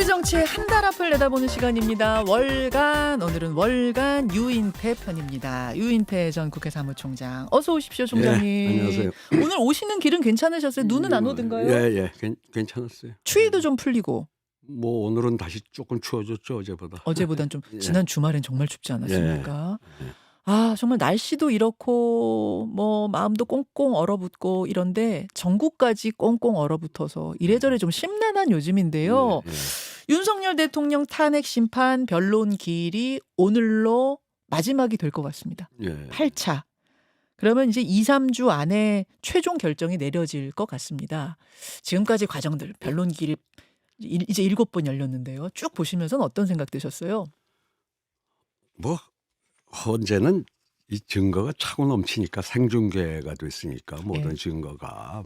우리 정치의 한 달 앞을 내다보는 시간입니다. 월간, 오늘은 월간 유인태 편입니다. 유인태 전 국회 사무총장. 어서 오십시오, 총장님. 예, 안녕하세요. 오늘 오시는 길은 괜찮으셨어요? 눈은 안 오던가요? 예, 괜찮았어요. 추위도 좀 풀리고. 뭐 오늘은 다시 조금 추워졌죠, 어제보다. 어제보단 좀 예. 지난 주말엔 정말 춥지 않았습니까? 예. 아, 정말 날씨도 이렇고 뭐 마음도 꽁꽁 얼어붙고 이런데 전국까지 꽁꽁 얼어붙어서 이래저래 좀 심란한 요즘인데요. 예. 윤석열 대통령 탄핵 심판 변론 기일이 오늘로 마지막이 될 것 같습니다. 예. 8차. 그러면 이제 2, 3주 안에 최종 결정이 내려질 것 같습니다. 지금까지 과정들 변론 기일이 이제 7번 열렸는데요. 쭉 보시면서는 어떤 생각 드셨어요? 뭐 헌재는 이 증거가 차고 넘치니까 생중계가 됐으니까 모든 예. 증거가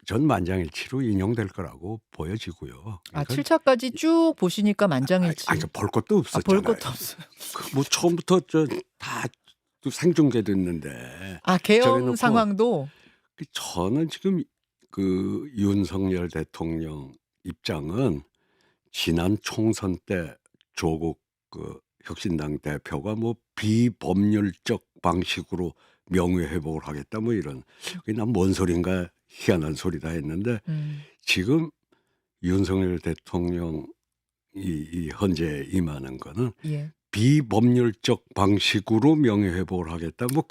전 만장일치로 인용될 거라고 보여지고요. 아, 그러니까 7차까지 쭉 보시니까 만장일치. 그러니까 볼 것도 없었잖아요. 볼 것도 없어요. 뭐 처음부터 다 생중계됐는데. 아, 개엄 저래놓고 상황도. 저는 지금 그 윤석열 대통령 입장은 지난 총선 때 조국 그 혁신당 대표가 뭐 비법률적 방식으로 명예회복을 하겠다 뭐 이런, 난 뭔 소린가 희한한 소리다 했는데 지금 윤석열 대통령 이 헌재에 임하는 거는 예. 비법률적 방식으로 명예회복을 하겠다 뭐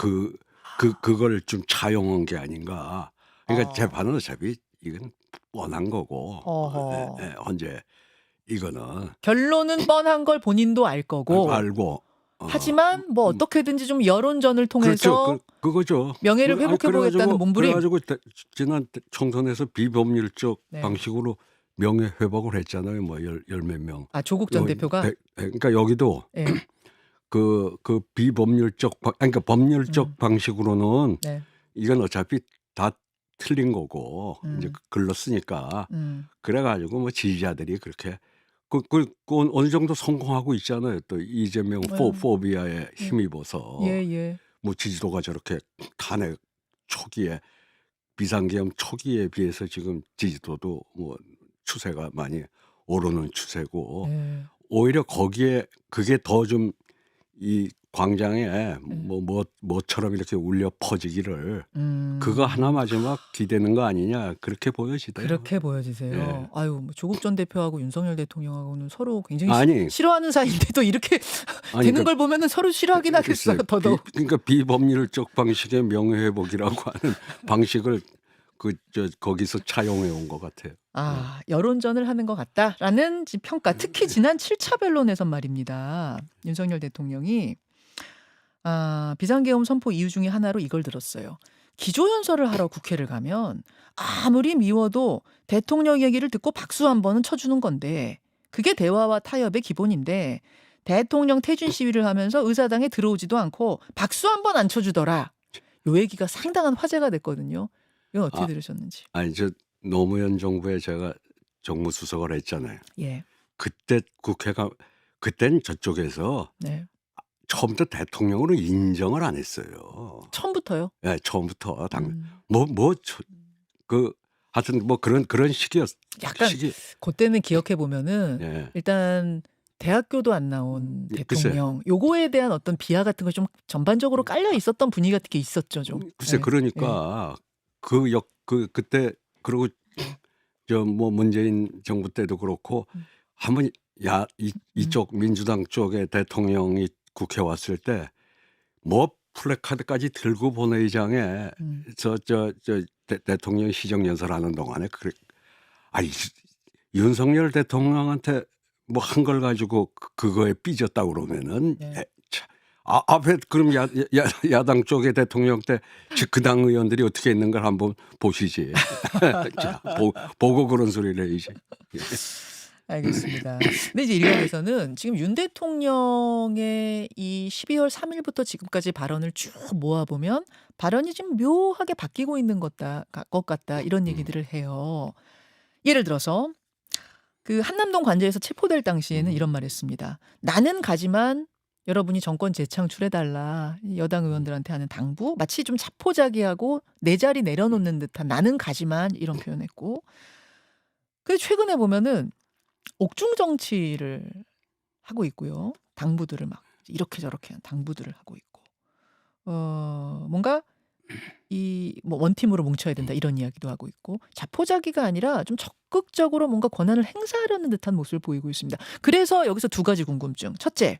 그걸 좀 차용한 게 아닌가. 그러니까 재판은 어차피 이건 뻔한 거고. 어허. 헌재 이거는 결론은 뻔한 걸 본인도 알 거고. 알고. 하지만 뭐 어떻게든지 좀 여론전을 통해서 그렇죠. 그거죠. 명예를 회복해보겠다는 몸부림. 그래가지고 지난 총선에서 비법률적 네. 방식으로 명예회복을 했잖아요. 뭐 열 몇 명. 아, 조국 전 대표가. 그러니까 여기도 예. 그 비법률적 그러니까 법률적 방식으로는 네. 이건 어차피 다 틀린 거고 이제 글로 쓰니까 그래가지고 뭐 지지자들이 그렇게 그 어느 정도 성공하고 있잖아요. 또 이재명 포비아에 힘입어서 예. 뭐 지지도가 저렇게 탄핵 초기에 비상계엄 초기에 비해서 지금 지지도도 뭐 추세가 많이 오르는 추세고 예. 오히려 거기에 그게 더 좀 이 광장에 뭐처럼 이렇게 울려 퍼지기를 그거 하나 마지막 기대는 거 아니냐 그렇게 보여지대요. 그렇게 보여지세요. 예. 아유, 뭐 조국 전 대표하고 윤석열 대통령하고는 서로 굉장히 아니. 싫어하는 사이인데도 이렇게 아니, 되는 걸 보면은 서로 싫어하긴 하겠어요. 글쎄, 더더욱. 그러니까 비법률적 방식의 명예회복이라고 하는 방식을 거기서 차용해 온 것 같아요. 아, 여론전을 하는 것 같다라는 평가. 특히 지난 7차 변론에선 말입니다. 윤석열 대통령이 비상계엄 선포 이유 중에 하나로 이걸 들었어요. 기조연설을 하러 국회를 가면 아무리 미워도 대통령 얘기를 듣고 박수 한 번은 쳐주는 건데 그게 대화와 타협의 기본인데 대통령 퇴진 시위를 하면서 의사당에 들어오지도 않고 박수 한 번 안 쳐주더라. 요 얘기가 상당한 화제가 됐거든요. 이건 어떻게 들으셨는지. 아니 노무현 정부에 제가 정무수석을 했잖아요. 예. 그때 그땐 저쪽에서 네. 처음부터 대통령으로 인정을 안 했어요. 처음부터요? 예, 처음부터 하여튼 뭐 그런 시기였. 약간 그때는 기억해 보면은 예. 일단 대학교도 안 나온 글쎄. 대통령 요거에 대한 어떤 비하 같은 거 좀 전반적으로 깔려 있었던 분위기 같은 게 있었죠, 좀. 글쎄 예. 그러니까 그때 그리고 뭐 문재인 정부 때도 그렇고 한번 이쪽 민주당 쪽의 대통령이 국회 왔을 때 뭐 플래카드까지 들고 본회의장에 대통령 시정연설하는 동안에 윤석열 대통령한테 뭐 한 걸 가지고 그거에 삐졌다 그러면은 네. 앞에 그럼 야당 쪽의 대통령 때 그 당 의원들이 어떻게 했는가 한번 보시지. 자, 보고 그런 소리를 해야지. 알겠습니다. 근데 이제 일각에서는 지금 윤 대통령의 이 12월 3일부터 지금까지 발언을 쭉 모아보면 발언이 좀 묘하게 바뀌고 있는 것 같다 이런 얘기들을 해요. 예를 들어서 그 한남동 관저에서 체포될 당시에는 이런 말을 했습니다. 나는 가지만 여러분이 정권 재창출해 달라. 여당 의원들한테 하는 당부. 마치 좀 자포자기하고 내 자리 내려놓는 듯한 나는 가지만 이런 표현했고. 그 최근에 보면은 옥중 정치를 하고 있고요. 당부들을 막 이렇게 저렇게 한 당부들을 하고 있고. 뭔가 이 뭐 원팀으로 뭉쳐야 된다 이런 이야기도 하고 있고 자포자기가 아니라 좀 적극적으로 뭔가 권한을 행사하려는 듯한 모습을 보이고 있습니다. 그래서 여기서 두 가지 궁금증. 첫째,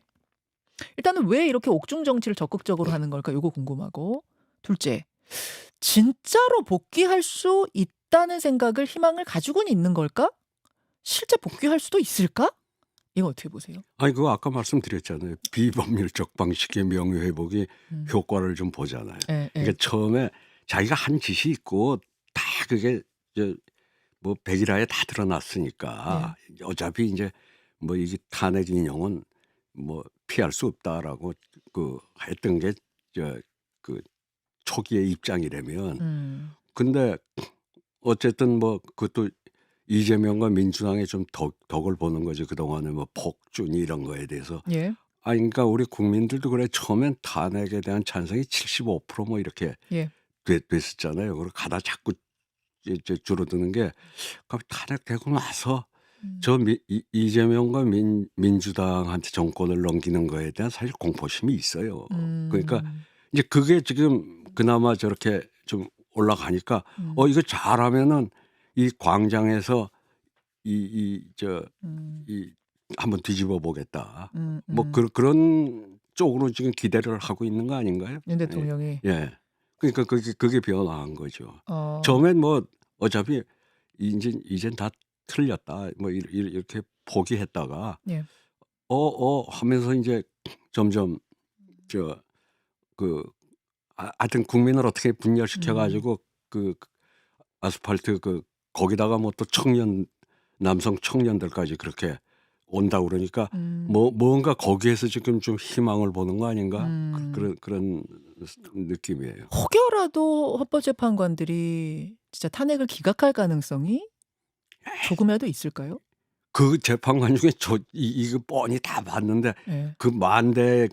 일단은 왜 이렇게 옥중 정치를 적극적으로 하는 걸까? 요거 궁금하고. 둘째, 진짜로 복귀할 수 있다는 생각을 희망을 가지고는 있는 걸까? 실제 복귀할 수도 있을까? 이거 어떻게 보세요? 아니 그거 아까 말씀드렸잖아요. 비법률적 방식의 명예회복이 음. 효과를 좀 보잖아요. 예, 그러니까 예. 처음에 자기가 한 짓이 있고 다 그게 뭐 백일하에 다 드러났으니까 어차피 이제 뭐 이게 탄핵 인용은 뭐 피할 수 없다라고 그 했던 게 그 초기의 입장이라면 근데 어쨌든 뭐 그것도 이재명과 민주당의 좀 덕을 보는 거죠. 그동안에 뭐 폭준 이런 거에 대해서. 예. 그러니까 우리 국민들도 그래 처음엔 탄핵에 대한 찬성이 75% 뭐 이렇게 예. 됐었잖아요. 그리고 가다 자꾸 이제 줄어드는 게 탄핵되고 나서 이재명과 민주당한테 정권을 넘기는 거에 대한 사실 공포심이 있어요. 그러니까 이제 그게 지금 그나마 저렇게 좀 올라가니까 이거 잘하면은 이 광장에서 이 한번 뒤집어 보겠다. 뭐 그런 쪽으로 지금 기대를 하고 있는 거 아닌가요? 윤 대통령이. 예. 그러니까 그게 변화한 거죠. 어. 처음엔 뭐 어차피 이젠 다 틀렸다. 뭐 이렇게 포기했다가 예. 하면서 이제 점점 하여튼 국민을 어떻게 분열시켜 가지고 그 아스팔트 거기다가 뭐 또 남성 청년들까지 그렇게 온다고 그러니까 뭔가 거기에서 지금 좀 희망을 보는 거 아닌가? 그런 느낌이에요. 혹여라도 헌법재판관들이 진짜 탄핵을 기각할 가능성이 조금이라도 있을까요? 그 재판관 중에 이거 뻔히 다 봤는데 예. 그 만대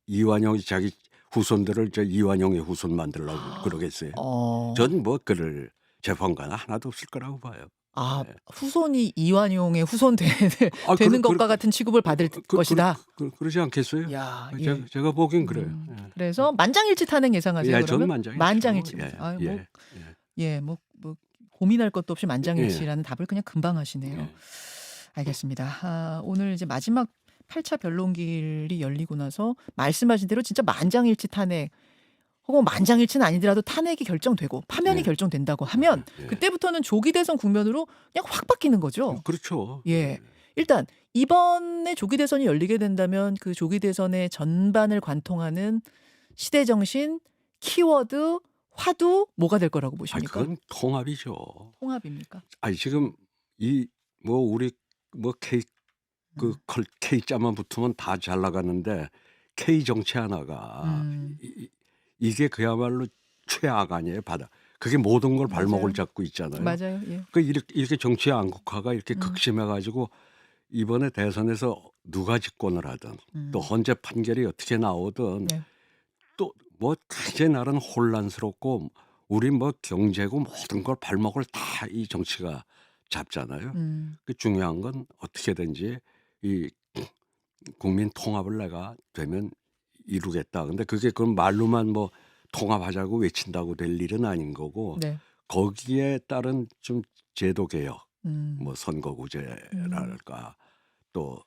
이완용이 자기 후손들을 이완용의 후손 만들려고 그러겠어요. 전 뭐 그럴 재판관 하나도 없을 거라고 봐요. 후손이 이완용의 후손 되는 것과 같은 취급을 받을 것이다. 그러지 않겠어요? 야, 제가 보기엔 그래요. 그래서 만장일치 탄핵 예상하세요. 예, 그러면 저는 만장일치. 예. 뭐 고민할 것도 없이 만장일치라는 답을 그냥 금방 하시네요. 알겠습니다. 오늘 이제 마지막 8차 변론길이 열리고 나서 말씀하신 대로 진짜 만장일치 탄핵 혹은 만장일치는 아니더라도 탄핵이 결정되고 파면이 결정된다고 하면 그때부터는 조기 대선 국면으로 그냥 확 바뀌는 거죠. 그렇죠. 예. 일단 이번에 조기 대선이 열리게 된다면 그 조기 대선의 전반을 관통하는 시대 정신, 키워드, 화두 뭐가 될 거라고 보십니까? 그건 통합이죠. 통합입니까? 지금 우리 K자만 붙으면 다 잘 나가는데 K 정치 하나가 이게 그야말로 최악 아니에요, 바다. 그게 모든 걸 발목을 잡고 있잖아요. 맞아요. 예. 이렇게 정치 양극화가 이렇게 극심해 가지고 이번에 대선에서 누가 집권을 하든 또 헌재 판결이 어떻게 나오든 또 뭐 이제 나라는 혼란스럽고 우리 뭐 경제고 모든 걸 발목을 다 이 정치가 잡잖아요. 그 중요한 건 어떻게든지 이 국민 통합을 내가 되면 이루겠다. 근데 그게 그건 말로만 뭐 통합하자고 외친다고 될 일은 아닌 거고 거기에 따른 좀 제도 개혁, 뭐 선거구제랄까 또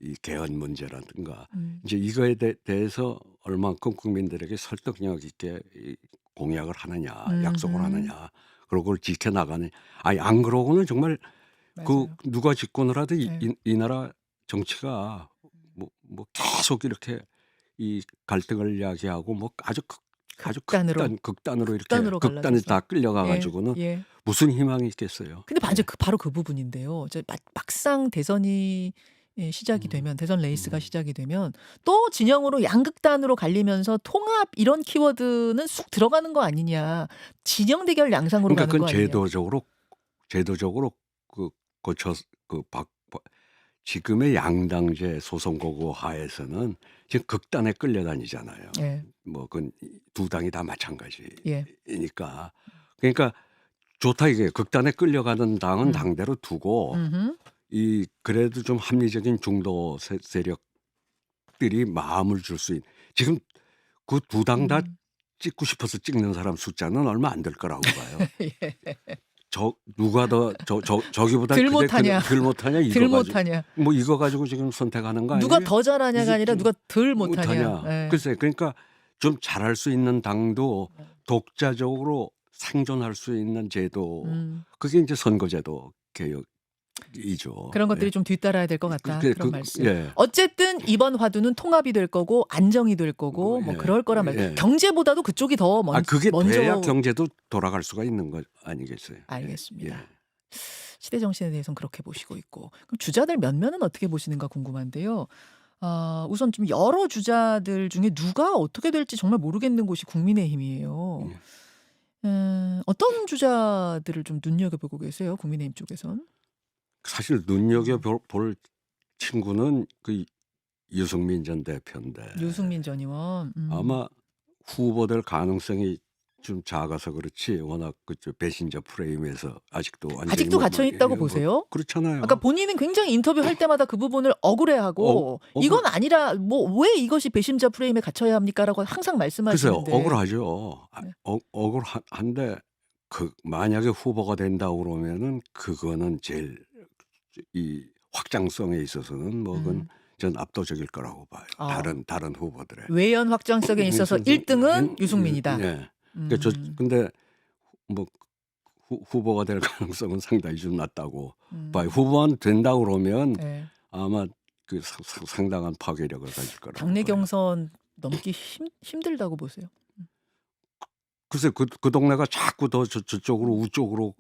이 개헌 문제라든가 이제 이거에 대해서 얼만큼 국민들에게 설득력 있게 공약을 하느냐, 약속을 하느냐, 그리고 그걸 지켜나가느냐. 안 그러고는 정말 누가 집권을 하든 이 나라 정치가 뭐 계속 이렇게 이 갈등을 야기하고 뭐 아주 극단으로 이렇게 극단에 다 끌려가 가지고는 무슨 희망이 있겠어요. 근데 바로 그 부분인데요. 막상 대선이 시작이 되면 대선 레이스가 시작이 되면 또 진영으로 양극단으로 갈리면서 통합 이런 키워드는 쑥 들어가는 거 아니냐. 진영 대결 양상으로 가는 거 아니냐. 제도적으로 고쳐 지금의 양당제 소선거구 하에서는 지금 극단에 끌려다니잖아요. 예. 뭐 그건 두 당이 다 예. 마찬가지이니까. 그러니까 좋다 이게. 극단에 끌려가는 당은 음. 당대로 두고 음흠. 이 그래도 좀 합리적인 중도 세력들이 마음을 줄 수 있는, 지금 그 두 당 다 음. 찍고 싶어서 찍는 사람 숫자는 얼마 안 될 거라고 봐요. 예. 누가 더 저기보다 덜 못하냐. 덜 못하냐 덜 이거 가지고 못하냐. 뭐 이거 가지고 지금 선택하는 거 누가 아니에요? 더 잘하냐가 아니라 누가 덜 못하냐. 못하냐. 예. 글쎄, 그러니까 좀 잘할 수 있는 당도 네. 독자적으로 생존할 수 있는 제도, 음. 그게 이제 선거제도 개혁이죠. 그런 것들이 예. 좀 뒤따라야 될 것 같다. 그런 말씀. 예. 어쨌든 이번 화두는 통합이 될 거고 안정이 될 거고 뭐 예. 그럴 거란 말. 예. 경제보다도 그쪽이 더 그게 먼저. 돼야 경제도 돌아갈 수가 있는 거 아니겠어요? 알겠습니다. 예. 시대 정신에 대해서는 그렇게 보시고 있고. 그럼 주자들 몇몇은 어떻게 보시는가 궁금한데요. 우선 좀 여러 주자들 중에 누가 어떻게 될지 정말 모르겠는 곳이 국민의힘이에요. 어떤 주자들을 좀 눈여겨보고 계세요? 국민의힘 쪽에선? 사실 눈여겨볼 친구는 그 유승민 전 대표인데 유승민 전 의원. 아마 후보될 가능성이 좀 작아서 그렇지, 워낙 그저 배신자 프레임에서 아직도 완전히 아직도 갇혀 있다고 보세요? 그렇잖아요. 아까 본인은 굉장히 인터뷰 할 때마다 그 부분을 억울해하고 이건 아니라 뭐 왜 이것이 배신자 프레임에 갇혀야 합니까라고 항상 말씀하시는데. 글쎄요, 억울하죠. 네. 억울한데 만약에 후보가 된다고 그러면은 그거는 제일 이 확장성에 있어서는 뭐 그건 전 압도적일 거라고 봐요. 다른 후보들의 외연 확장성에 있어서 1등은 유승민이다. 네. 그러니까 근데 뭐 후보가 될 가능성은 상당히 좀 낮다고 봐요. 후보만 된다고 그러면 네. 아마 그 상당한 파괴력을 가질 거라고 당내 봐요. 경선 넘기 힘들다고 보세요? 글쎄 그 동네가 자꾸 더 저쪽으로 우쪽으로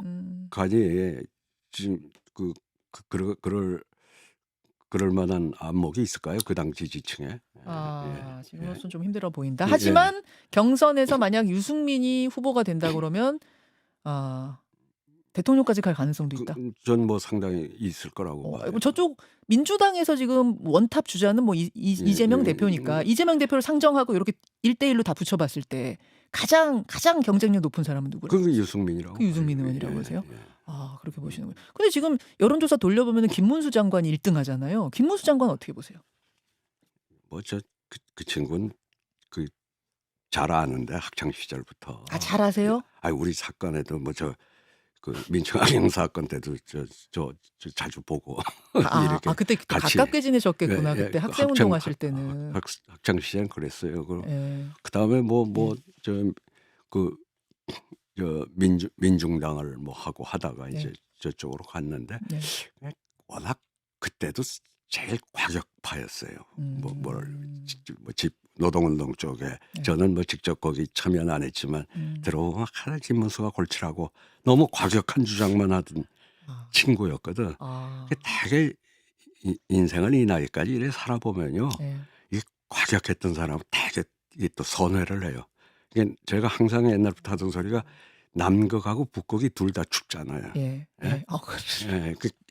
가니 지금 그럴 만한 안목이 있을까요? 그 당 지지층에. 지금으로선 좀 힘들어 보인다. 하지만 경선에서 만약 유승민이 후보가 된다 그러면 대통령까지 갈 가능성도 있다. 전 뭐 상당히 있을 거라고 봐요. 저쪽 민주당에서 지금 원탑 주자는 뭐 이재명 대표니까 이재명 대표를 상정하고 이렇게 1대1로 다 붙여봤을 때 가장 경쟁력 높은 사람은 누구예요? 그 유승민이라고. 그 유승민 의원이라고 하세요? 그렇게 보시는군요. 근데 지금 여론조사 돌려보면 김문수 장관이 1등 하잖아요. 김문수 장관 어떻게 보세요? 뭐 그 친구는 잘 아는데 학창 시절부터. 잘 아세요? 우리 사건에도 뭐 그 민청학령 사건 때도 저 자주 보고 이렇게 그때 같이 가깝게 지내셨겠구나. 그때 학생 운동하실 때는. 학창 시절은 그랬어요. 그다음에 저 민중당을 뭐 하고 하다가 이제 저쪽으로 갔는데 워낙 그때도 제일 과격파였어요. 집 노동운동 쪽에 저는 뭐 직접 거기 참여는 안 했지만 들어보면 하나 김문수가 골치라고 너무 과격한 주장만 하던 친구였거든. 되게 인생을 이 나이까지 이래 살아보면요, 이 과격했던 사람은 되게 또 선회를 해요. 이게 제가 항상 옛날부터 하던 소리가 남극하고 북극이 둘 다 춥잖아요.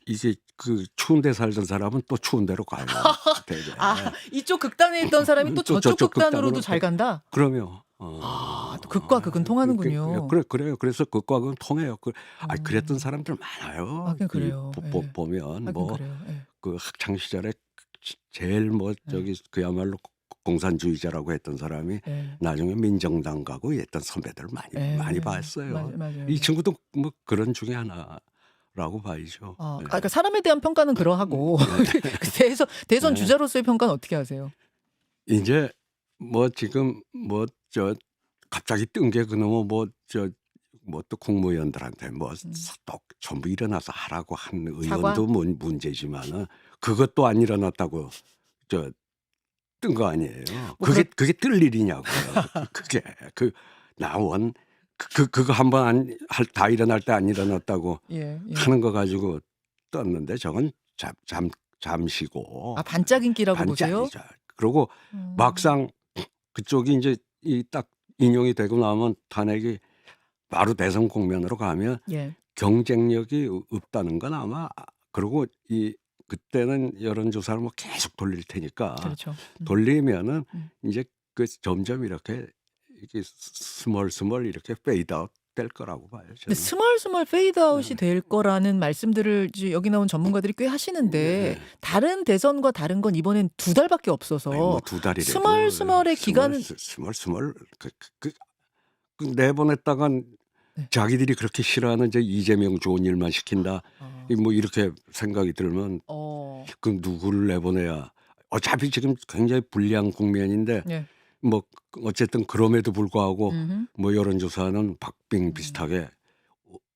이게 그 추운 데 살던 사람은 또 추운 데로 가요. 이쪽 극단에 있던 사람이 또 저쪽 극단으로도 잘 간다? 그럼요. 또 극과 극은 통하는군요. 그래요. 그래서 극과 극은 통해요. 그랬던 사람들 많아요. 그래요. 보면 뭐 그래요. 그 학창 시절에 제일 뭐 그야말로 공산주의자라고 했던 사람이 나중에 민정당 가고 했던 선배들 많이 봤어요. 맞아요. 이 친구도 뭐 그런 중에 하나라고 봐야죠. 그러니까 사람에 대한 평가는 그러하고 대선 주자로서의 평가는 어떻게 하세요? 이제 뭐 지금 뭐 갑자기 뜬 게 그놈의 뭐 또 국무위원들한테 또 전부 일어나서 하라고 한 의원도 문제지만은 그것도 안 일어났다고 뜬 거 아니에요. 그게 뜰 일이냐고요. 그게 나온 그거 한번 다 일어날 때 안 일어났다고 하는 거 가지고 떴는데 저건 잠시고. 반짝 인기라고 보세요? 그리고 막상 그쪽이 이제 딱 인용이 되고 나면 탄핵이 바로 대선 국면으로 가면 경쟁력이 없다는 건 아마, 그리고 그때는 여론조사를 뭐 계속 돌릴 테니까 그렇죠. 돌리면은 음. 이제 그 점점 이렇게 스멀스멀 이렇게 페이드 아웃 될 거라고 봐요 근데 저는. 스멀스멀 페이드 아웃이 네. 될 거라는 말씀들을 이제 여기 나온 전문가들이 꽤 하시는데 네. 다른 대선과 다른 건 이번엔 2달밖에 아니 뭐 없어서 2달이라도 스멀스멀의 기간은 스멀스멀 그 내보냈다간 네. 자기들이 그렇게 싫어하는 저 이재명 좋은 일만 시킨다. 아. 뭐 이렇게 생각이 들면 그럼 누구를 내보내야 어차피 지금 굉장히 불리한 국면인데 네. 뭐 어쨌든 그럼에도 불구하고 음흠. 뭐 여론조사는 박빙 음. 비슷하게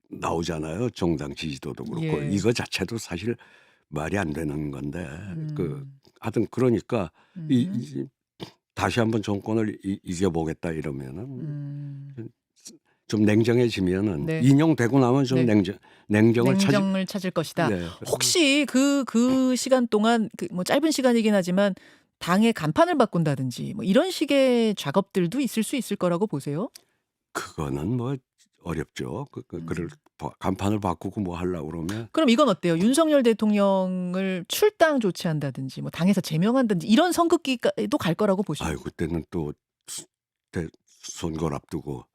나오잖아요. 정당 지지도도 그렇고 예. 이거 자체도 사실 말이 안 되는 건데 그 음. 하여튼 그러니까 음흠. 다시 한번 정권을 이겨보겠다 이러면은 음. 좀 냉정해지면은 네. 인용되고 나면 좀 네. 냉정을 냉정을 찾을 것이다. 네. 혹시 그 시간 동안 그 뭐 짧은 시간이긴 하지만 당의 간판을 바꾼다든지 뭐 이런 식의 작업들도 있을 수 있을 거라고 보세요? 그거는 뭐 어렵죠. 그를 음. 간판을 바꾸고 뭐 하려고 그러면 그럼 이건 어때요? 윤석열 대통령을 출당 조치한다든지 뭐 당에서 제명한다든지 이런 선긋기도 갈 거라고 보십니까? 아유 그때는 또 선거를 앞두고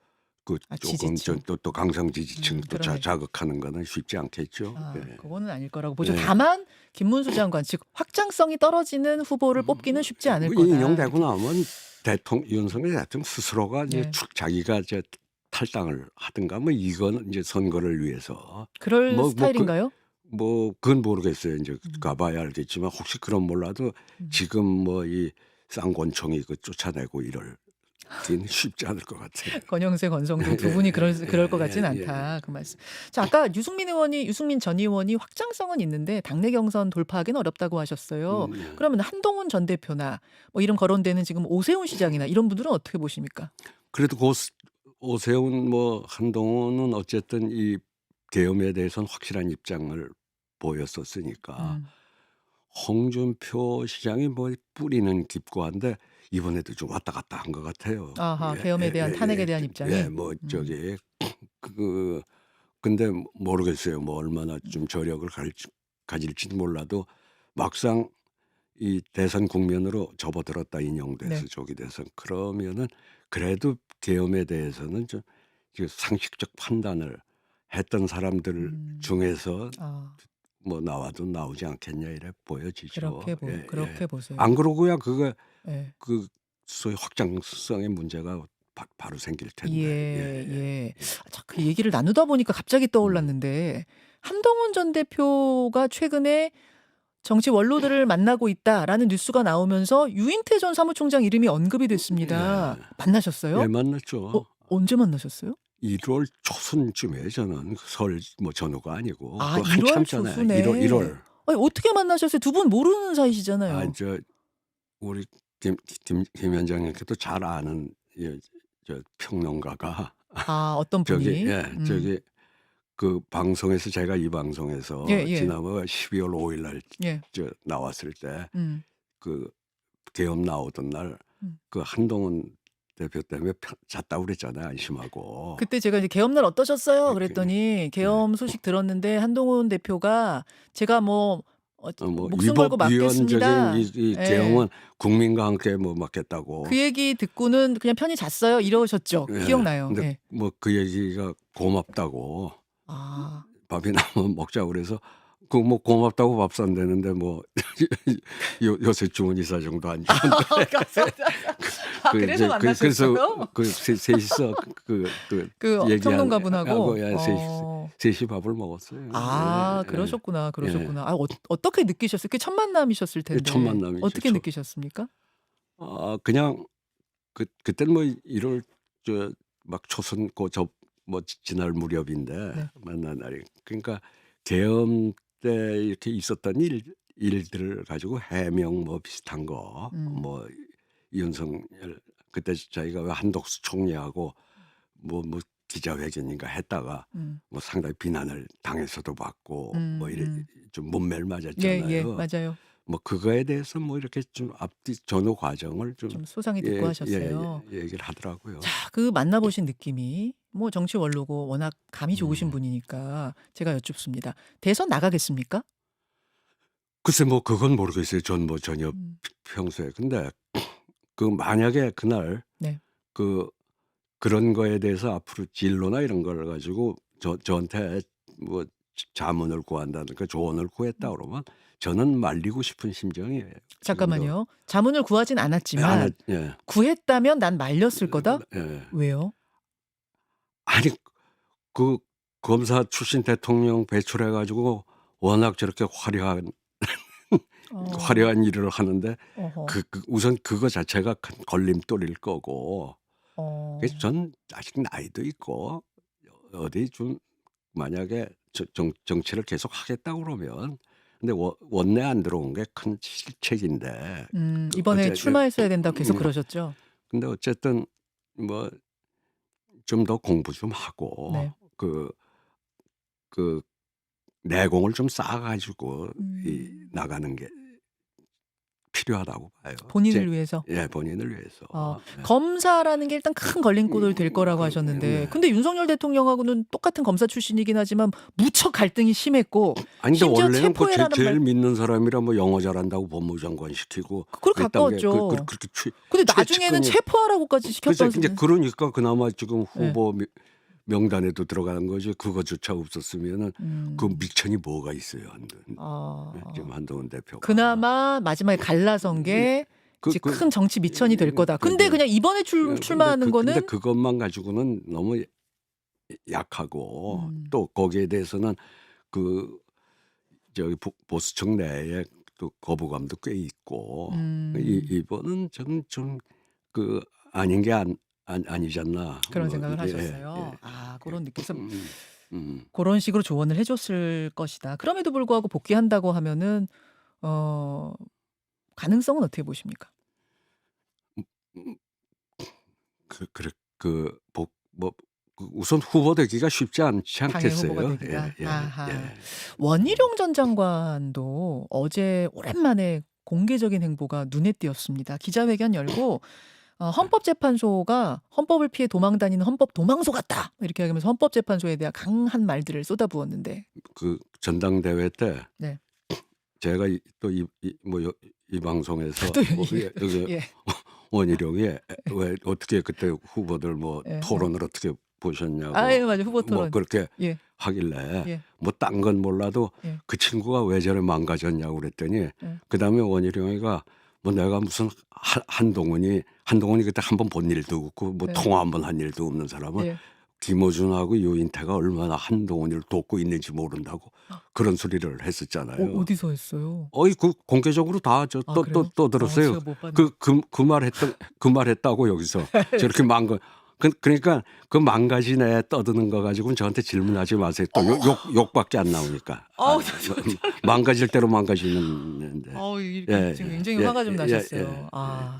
그 조금 지지층. 또 강성 지지층 또 그러네. 자극하는 거는 쉽지 않겠죠. 예. 그거는 아닐 거라고 보죠. 네. 다만 김문수 장관 즉 확장성이 떨어지는 후보를 뽑기는 쉽지 않을 뭐 거다. 인용되고 나면 윤석열 대통령 스스로가 이제 네. 자기가 이제 탈당을 하든가 뭐 이거는 이제 선거를 위해서 그럴 뭐 스타일인가요? 그건 모르겠어요. 이제 가봐야 알겠지만 혹시 그런 몰라도 지금 뭐 이 쌍권총이 그 쫓아내고 이럴 긴 쉽지 않을 것 같아요. 권영세, 권성동 두 분이 그럴 것 같진 예. 않다. 그 말씀. 자, 아까 유승민 전 의원이 확장성은 있는데 당내 경선 돌파하기는 어렵다고 하셨어요. 네. 그러면 한동훈 전 대표나 뭐 이런 거론되는 지금 오세훈 시장이나 이런 분들은 어떻게 보십니까? 그래도 오세훈 뭐 한동훈은 어쨌든 이 계엄에 대해서는 확실한 입장을 보였었으니까 홍준표 시장이 뭐 뿌리는 깊고 한데 이번에도 좀 왔다 갔다 한 것 같아요. 아하, 계엄에 대한 탄핵에 대한 입장이. 예, 뭐 저기 근데 모르겠어요. 뭐 얼마나 좀 저력을 가질지는 몰라도 막상 이 대선 국면으로 접어들었다 인용돼서 네. 저기 돼서 그러면은 그래도 계엄에 대해서는 좀 상식적 판단을 했던 사람들 중에서 뭐 나와도 나오지 않겠냐 이래 보여지죠. 그렇게 보세요. 안 그러고야 그거 예. 그 소위 확장성의 문제가 바로 생길 텐데. 예. 자, 그 얘기를 나누다 보니까 갑자기 떠올랐는데 한동훈 전 대표가 최근에 정치 원로들을 만나고 있다라는 뉴스가 나오면서 유인태 전 사무총장 이름이 언급이 됐습니다. 만나셨어요? 예, 만났죠. 언제 만나셨어요? 1월 초순쯤에 저는 설 뭐 전후가 아니고 아, 그 1월 한참 전에 초순에. 1월. 아니, 어떻게 만나셨어요? 두 분 모르는 사이시잖아요. 아, 우리 김 위원장님께도 잘 아는 저 평론가가 어떤 분이? 저기 그 방송에서 제가 이 방송에서 지난번 12월 5일 날 저 나왔을 때 그 계엄 나오던 날 그 한동훈 대표 때문에 잤다고 그랬잖아요. 안심하고. 그때 제가 이제 계엄날 어떠셨어요? 그랬더니 계엄 소식 들었는데 한동훈 대표가 제가 뭐 목숨 걸고 막겠습니다. 위원적인 이 계엄은 국민과 함께 뭐 막겠다고. 그 얘기 듣고는 그냥 편히 잤어요. 이러셨죠. 기억나요. 근데 뭐 그 얘기가 고맙다고. 밥이나 한번 먹자고 그래서 그 뭐 고맙다고 밥 산다는데 뭐 요새 주문 이사 정도 안 주는데. 그래서 만나셨어요? 그래서 셋이서 그 평론가분하고 셋이 밥을 먹었어요. 그러셨구나. 어떻게 느끼셨어요? 그 첫 만남이셨을 텐데. 첫 만남이죠. 어떻게 느끼셨습니까? 그냥 그때는 뭐 1월 막 초선 뭐 지날 무렵인데 만난 날이 그러니까 계엄 때 이렇게 있었던 일들을 가지고 해명 뭐 비슷한 거 뭐 윤석열 그때 자기가 왜 한덕수 총리하고 뭐 기자회견인가 했다가 뭐 상당히 비난을 당해서도 받고 뭐 이래 좀 문매를 맞았잖아요. 맞아요. 뭐 그거에 대해서 뭐 이렇게 좀 앞뒤 전후 과정을 좀 소상히 듣고 하셨어요. 얘기를 하더라고요. 자, 그 만나보신 느낌이 뭐 정치 원로고 워낙 감이 좋으신 분이니까 제가 여쭙습니다. 대선 나가겠습니까? 글쎄 뭐 그건 모르겠어요. 전 뭐 전혀 음. 평소에. 근데 그 만약에 그날 네. 그 그런 거에 대해서 앞으로 진로나 이런 걸 가지고 저한테 뭐 자문을 구한다든가 조언을 구했다 음. 그러면 저는 말리고 싶은 심정이에요. 지금도. 잠깐만요. 자문을 구하진 예 안 않았지만 했 예. 구했다면 '난 말렸을 거다.' 예. 왜요? 아니 그 검사 출신 대통령 배출해 가지고 워낙 저렇게 어. 화려한 일을 하는데 어허. 우선 그거 자체가 큰 걸림돌일 거고 그래서 어. 전 아직 나이도 있고 어디 좀 만약에 정치를 계속 하겠다 그러면 근데 원내 안 들어온 게 큰 실책인데 이번에 어째 출마했어야 된다고 계속 그러셨죠? 근데 어쨌든 뭐 좀 더 공부 좀 하고 네. 그 내공을 좀 쌓아 가지고 이 음. 나가는 게 필요하다고 봐요. 본인을 위해서. 예 본인을 위해서. 예. 검사라는 게 일단 큰 걸림돌이 될 거라고 하셨는데 네. 근데 윤석열 대통령하고는 똑같은 검사 출신이긴 하지만 무척 갈등이 심했고 아니 근데 심지어 원래는 그 체포해라는 제일 말 믿는 사람이라 뭐 영어 잘한다고 법무장관 시키고 그걸 그랬던 게 가까웠죠. 그렇게 근데 나중에는 최측근이 체포하라고까지 글쎄 시켰던 인제 그러니까 그나마 지금 예. 후보 명단에도 들어가는 거지 그거조차 없었으면은 그 음. 미천이 뭐가 있어요 지금 아. 한동훈 대표가. 그나마 마지막에 갈라선 예. 게 그 이제 그 큰 정치 미천이 될 거다. 근데 네. 그냥 이번에 출마하는 근데 거는 그것만 가지고는 너무 약하고 음. 또 거기에 대해서는 그 저기 보수층 내에 또 거부감도 꽤 있고 음. 이번은 저는 좀 아닌 게 아니지 않나. 그런 뭐 생각을 예. 하셨어요. 고런 느낌에서 음. 음. 고런 식으로 조언을 해 줬을 것이다. 그럼에도 불구하고 복귀한다고 하면은 어 가능성은 어떻게 보십니까? 음 그래 뭐 우선 후보 되기가 쉽지 않지 당의 후보가 않겠어요? 되기가. 아하. 예. 음. 원희룡 전 장관도 어제 오랜만에 공개적인 행보가 눈에 띄었습니다. 기자회견 열고 헌법재판소가 "헌법을 피해 도망 다니는 헌법 도망소 같다." 이렇게 하면서 헌법재판소에 대한 강한 말들을 쏟아부었는데 그 전당대회 때 네. 제가 이 방송에서 또 여기 예. 원희룡이 왜 어떻게 그때 후보들 뭐 예. 토론을 어떻게 보셨냐고 예 맞아요. 후보 뭐 토론. 그렇게 예. 하길래 예. 뭐 딴 건 몰라도 예. 그 친구가 왜 저래 망가졌냐고 그랬더니 예. 그다음에 원희룡이가 뭐 내가 무슨 한동훈이 그때 한 번 본 일도 없고 뭐 예. 통화 한 번 한 일도 없는 사람은 예. 김어준하고 유인태가 얼마나 한동훈을 돕고 있는지 모른다고 그런 소리를 했었잖아요. 어디서 했어요? 공개적으로 다 그래요? 또 들었어요. 제가 못 봤네. 그 말 했다고 여기서 저렇게 그러니까 그 망가진 애 떠드는 거 가지고는 저한테 질문하지 마세요. 또 욕밖에 안 나오니까. 망가질 대로 망가지는데. 이렇게 지금 굉장히 화가 좀 나셨어요.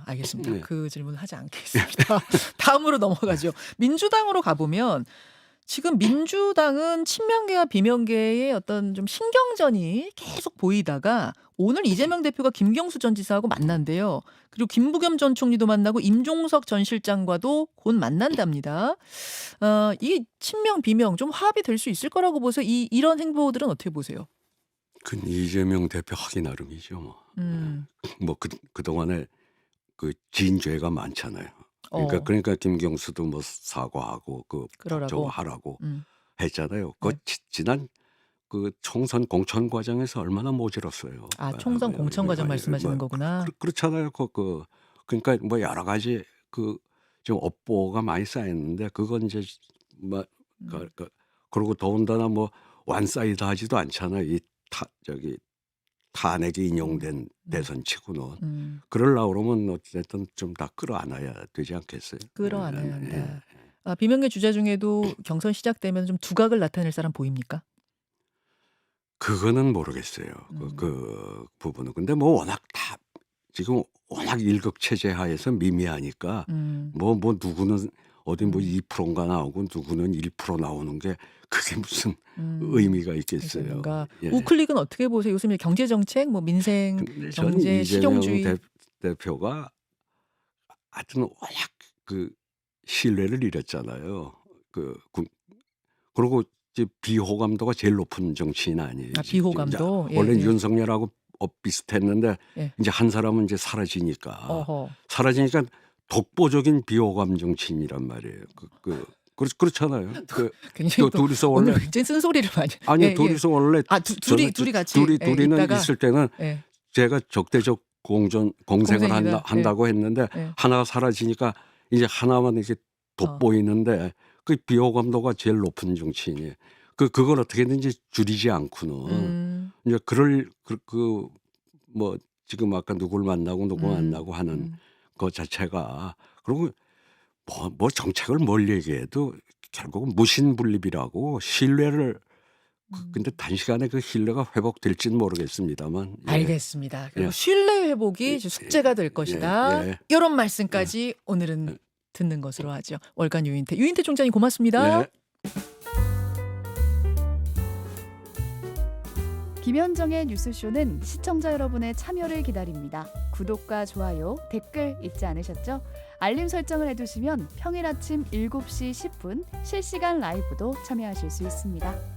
알겠습니다. 네. 그 질문은 하지 않겠습니다. 다음으로 넘어가죠. 민주당으로 가보면 지금 민주당은 친명계와 비명계의 어떤 좀 신경전이 계속 보이다가 오늘 이재명 대표가 김경수 전 지사하고 만난대요. 그리고 김부겸 전 총리도 만나고 임종석 전 실장과도 곧 만난답니다. 이 친명 비명 좀 화합이 될 수 있을 거라고 보세요. 이런 행보들은 어떻게 보세요? 그 이재명 대표 하기 나름이죠 뭐. 음. 뭐 그동안에 그 지은 죄가 많잖아요. 그러니까 김경수도 뭐 사과하고 그러라고. 저거 하라고 음. 했잖아요. 네. 지난 총선 공천 과정에서 얼마나 모질었어요. 총선 공천 과정 말씀하시는 거구나. 그렇잖아요. 그러니까 뭐 여러 가지 좀 업보가 많이 쌓였는데 그건 이제 뭐 그리고 더군다나 뭐 완사이드 하지도 않잖아요. 탄핵이 인용된 대선치고는. 그러려고 그러면 어쨌든 좀 다 끌어안아야 되지 않겠어요? 끌어안아야 한다. 비명계 주자 중에도 경선 시작되면 좀 두각을 나타낼 사람 보입니까? 그거는 모르겠어요. 그 부분은. 근데 뭐 지금 워낙 일극체제 하에서 미미하니까 뭐 누구는 어디 뭐 2%인가 나오고 누구는 1% 나오는 게 그게 무슨 의미가 있겠어요. 그러니까 예. 우클릭은 어떻게 보세요? 요즘 경제 정책, 뭐 민생, 근데 저는 경제, 이재명 실용주의. 대표가 하여튼 워낙 신뢰를 잃었잖아요. 그리고 이제 비호감도가 제일 높은 정치인 아니에요. 비호감도? 원래 예. 윤석열하고 비슷했는데 예. 이제 한 사람은 이제 사라지니까 어허. 독보적인 비호감 정치인이란 말이에요. 그렇잖아요. 굉장히 또 둘이서 오늘 원래 굉장히 쓴소리를 많이. 아니 예, 둘이서 원래 아, 둘이 같이 둘이는 있다가 있을 때는 예. 제가 적대적 공생을 공생이다. 한다고 했는데 예. 하나가 사라지니까 이제 하나만 이제 돋보이는데 그 비호감도가 제일 높은 정치인이에요. 그걸 어떻게든지 줄이지 않고는 이제 뭐 지금 아까 누굴 만나고 누구 만나고 하는 것 자체가 그리고 뭐 정책을 뭘 얘기해도 결국은 무신분립이라고 신뢰를 근데 단시간에 그 신뢰가 회복될지는 모르겠습니다만. 예. 알겠습니다. 그리고 예. 신뢰 회복이 숙제가 될 것이다. 예. 이런 말씀까지 오늘은 듣는 것으로 하죠. 월간 유인태 총장님 고맙습니다. 예. 김현정의 뉴스쇼는 시청자 여러분의 참여를 기다립니다. 구독과 좋아요, 댓글 잊지 않으셨죠? 알림 설정을 해두시면 평일 아침 7시 10분 실시간 라이브도 참여하실 수 있습니다.